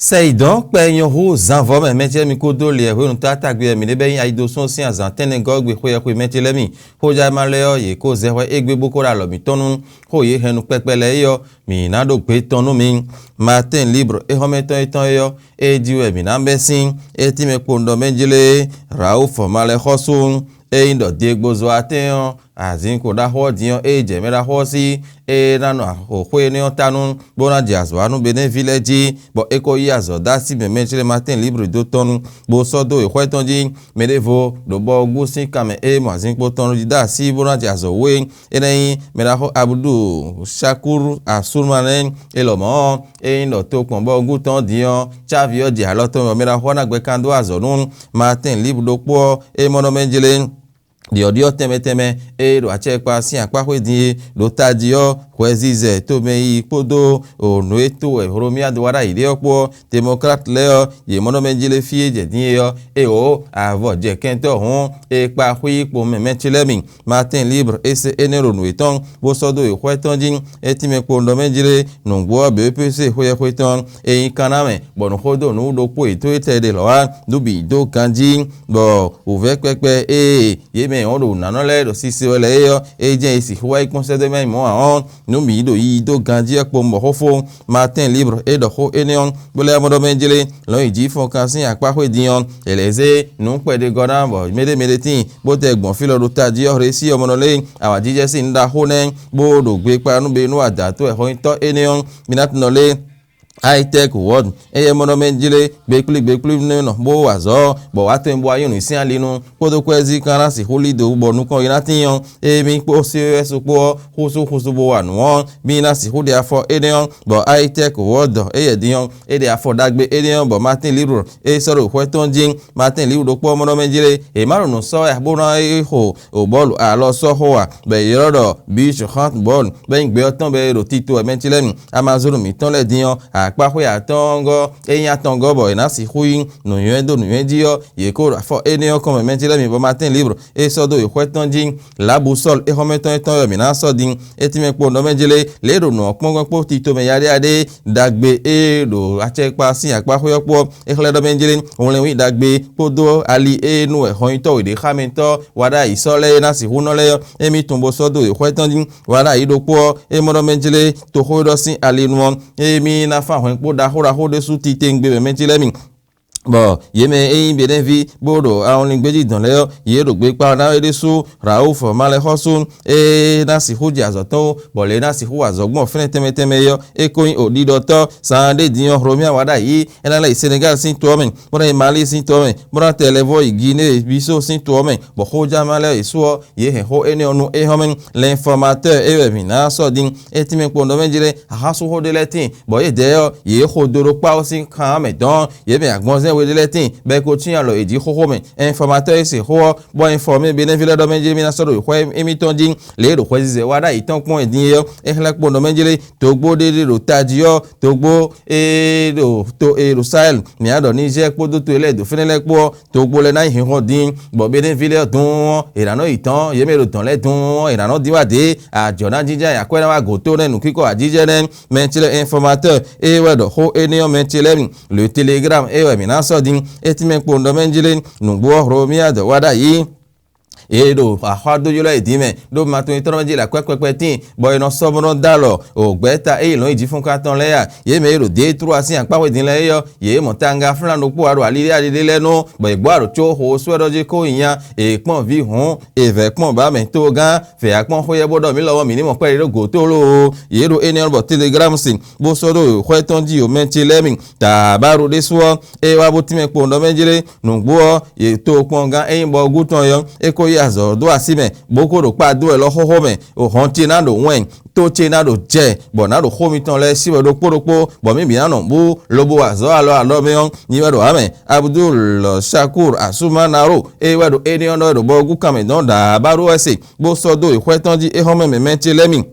C'est donc peño ho zanvo me metie mi kodo le ho nta tagbe mi le beyin aido son si azan tenen gogbe ho ye ko metie le mi ho ja ma le o ye ko ze ho egbe boko ra lo mi tonu ho ye henu pepele yo mi na do pe tonu mi Matin Libre e ho meton eton yo e diwe mi na besin e ti me pondo menjele ra o formale hosun e indo diegbozo ateon azin ko da ho dion e je me da ho si e nanu ho hwe ni otanu bona diazo anu bene village bo eko yazo da si me menjele Matin Libre do tonu bo sodo e hwe tonji me devo do bo gusin kame e mo azin ko tonu da si bona diazo we e nei me da ho abudu shakuru asurmanen e lo mo e indo to kon bo guton dion chavio di aloto me da ho na gbe kando azo nun Matin Libre do po e mono menjele Dio teme e do achepa si akpahwe di do tadio kwezize to mei podo o noeto e romia do wara ide opo democrate leo ye mono menjele fie je din yo e o avo je kento hon e pa hui po mementilemi Matin Libre ese enero noeton bo sodo e hwetonjin e time po ndo menjele nungbo BEPC hweton e kaname bon hodo no do po ito ete de loa dubi do kanji bo uvekpepe e ye on do nanole do sisi wele yo ejen isi huwa conseil de même on no mi do yi do ganji akpo mo hofo Matin Libre e do ho enion bole modo menjele lo iji fon kansin apa hwe dion eleze nu pe de godan bo mede tin bo te gbon filo do taji o resi o monole awa jije si nda ho nen bo do gbe pa nu be nu ada to e ho to enion minat nole AITEC word eye mono menjile bekli no bo wazo bo wato mbo ayun isi alinu podo kwezi kana si holi do bo nu kon inatiyon e mi po si eso po husu bo wanu bi na si hodi afo edeon bo AITEC word eye dion e de afo dagbe edeon bo Matin Libre e soro hwetonjin Matin Libre do po mono menjile e marunu so e bo na e ho o bolu a lo so ho wa be yoro bi handball be ngbe otan be ro tito e menjile Amazon mi ton le dion akpahwe atongo eyin atongo bo ina si hui no yendo no yendio ye ko afo enio comme menjele mi bo Matin Libre e sodo e hwetonjin la boussole e hometon eton yo mi na sodin etime po no menjele le ro no pongo tito me yare ade dagbe e do achepa si akpahwe opo e kle do menjele on le wi dagbe podo ali e nu e hoito de khamento wada isole na si hunole e mi tumbo sodo e hwetonjin wada idopo e mo do menjele to hodo si ali nu e mi na fa po da hora ho de su ti tengbe menjele mi bo yeme eyin beden vi bodo awon gbeji dan le ye ro gbe pa na ede su rauf male hosun e na si hoji azoto bo le na si hu azogbon fene teme yo e koyin odido to sande dion romia wada yi ena le Senegal sin to men bo na Mali sin to men bo na televo Guinée biso sin to men bo hoja male iso ye he ho ene onu e homen l'informateur e mi na so din etime po ndo menjire ha su ho de letin bo ye de yo ye ho doro pa o sin kan me don ye be agbon we de letin be ko tin alo eji hoho men informateur se ho bo informer be nevile do menjele mi na so do ho emiton din le do kwezi wada itan pon edin yo e hle po do menjele togbo de do taji yo togbo e do to e do sahel mi ado ni je po do to ele do fenele po togbo le na hin ho din bo be nevile dun irano itan ye me do tan le dun irano diwade ajona jija ya kwena wa goto nenu kiko ajije nen menjele informateur e we do ho enion menjele le telegram e we mi na sodin etime po ndo menjele nugbo romia de wada yi edo ahwado yola edime do mato itoroje la kwekwepe tin boy no sobono dalo ogbeta e lo iji fun ka ton leya ye me ro de 3 asin apawe din le yo ye motanga fran no po aro alire adede lenu boy gbo aro cho ho sweroje ko yan e pon vi hun e ve pon ba me to gan fe apon hoye bodo mi lowo mi ni mo pe ro go to lo ye ro eni on bo telegram sin bo sodo hwetonji o menche lemi ta baro de so e wa bo time po ndo menjele nugbo ye to pon gan e bo guton yo e ko azo do asime boko ro pa do e lo hoho me o honti na do wen to che na do je bo na do homi ton le si do poropo bo mi bi na no bu lobo azo alo me on ni we do ame Abdul Shakur Asuma Naro e we do eni on do bo gu kame don da baro ese bo so do e hwetonji e home me menche lemi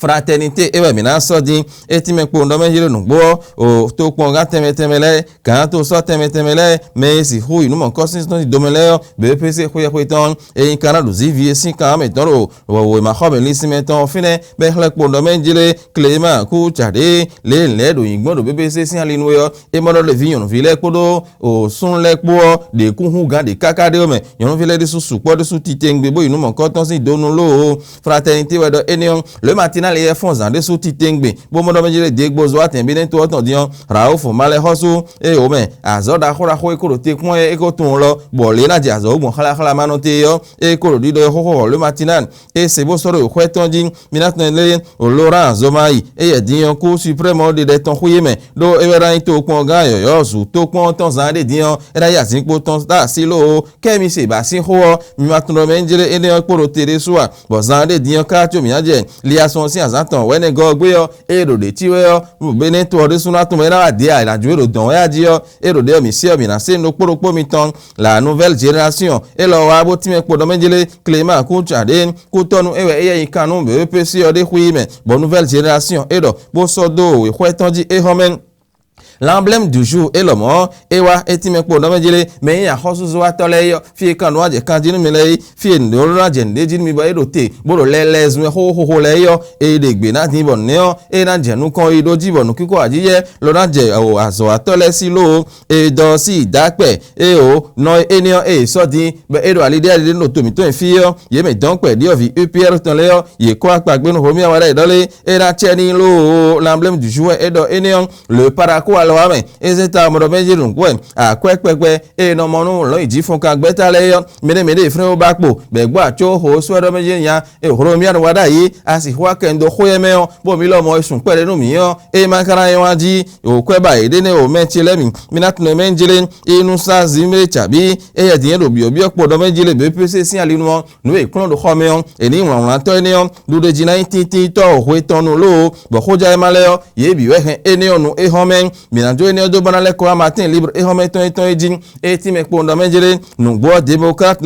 fraternité ewe mina sodi etime kpo ndo menjile nugbo o to kpo ga temetemele kan to so temetemele me si hu inu mo constitution domele BEPC khoye ton e kana do zivie si kan metoro wo ma khobe lisimeton fine be hle kpo ndo menjile Clément ku chade le do yigbo do BEPC si alinu yo e mo le viyon vile kpodo o sun le kpo de ku hu ga de kakade o me yon vile de su kpo de su titengbe bo inu mo constitution donu lo fraternité we do enion le matinal e fonzan de su titengbe bo mo do menjile de gbozo atembe ne to otan dion raouf male hosu e o me azoda khora kho ekoro te kun e ko tun lo bo le na ja zo gbon khala manote yo e ko di do ho le matinal e se bo soro ko etonji minatne le o Laurent Zomai e ye dion ko suprême de ton khuyeme do e vera to kun ga yo su to kun ton zan de dion e da ya sin ko ton da silo kemi se ba sin ho mi matno menjile e ne ko ro tere suwa bo zan de dion ka cho mi aje liason si azatan we ne go gbe yo e ro de tiwe yo bene to de suna to me na di a la juero don ya di yo e ro de mi si o mi na se no poro mi ton la nouvelle génération e lo wa bo ti me po do menjile Clément ku chade ku tonu ewe e kanu BEPC o de khuyime bo nouvelle génération e do bo sodo we khwetonji e homen. L'emblème du jour est le mot ewa etime po do menjile me ya hosuzu wa tole yo fi kan wa je kan jinu mi le fi ndo ra je de jinu mi ba e do te bo do leles me ho le yo e de gbe na tin bon ne yo e na je nu kon e do ji bon kiko ajiye lo na je o azo atole si lo e do si dape e o no enion e so din be e do alide alide no to mi to fi yo ye me don pe di o vi UPR ton le yo ye ko apagbe no ho mi awara idole e na cheni lo l'emblème du jour e do enion le parako alo ame ezeta mo do meji run kwe akwekpekpe e no mo nu lo iji fun kan gbeta le yo mede ifre o bapo be gbo acho ho so do meji yan e horo mi anu wada yi asi hwa kendo khoyeme yo bo mi lo mo isun pere nu mi yo e makara yan waji o kwe ba ede ne o mechi le mi minat no menjile inu sa zime chabi e ya din do bi obi opo do menjile BEPC si alinu won nu e klon do khome yo e ni won to eni yo du de jina titi to ho tonu lo bo khoja e male yo ye bi we hen eni onu e homen minanjo eni odo banale ko Matin Libre e homen ton ejin e ti me po ndo menjile nu gbo démocrate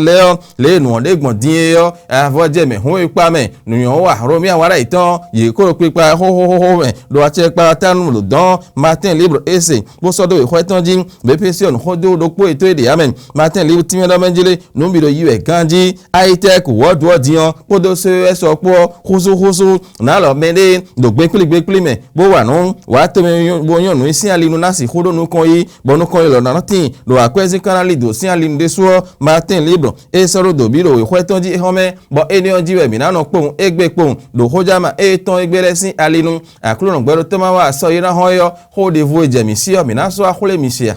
le nu de gbon din yo avo je me hun ipa me nu yon wa ro mi awara itan ye ko pipa ho me do ache pa tanu lo don Matin Libre ese bo so do e khwetonji BEPC on hodo do po eto ede amen Matin Libre ti me do menjile nu bi do yiwe ganji AITEC world dion po do se so po khusu na lo mede do gbe pili me bo wa nu wa to me bo yon nu isi alinu na si khodo nu kon yi bo nu kon yi lo na tin do akwezi kanali do si alinu de so Matin Libre e so do bi do e khwetonji e home bo eni on jiwe mi na no pohun egbe pohun do hojama e ton egbere sin alinu akulu no gbero to ma wa so ira hoyo ho de vo ejemi si o mi na so akhule mi sia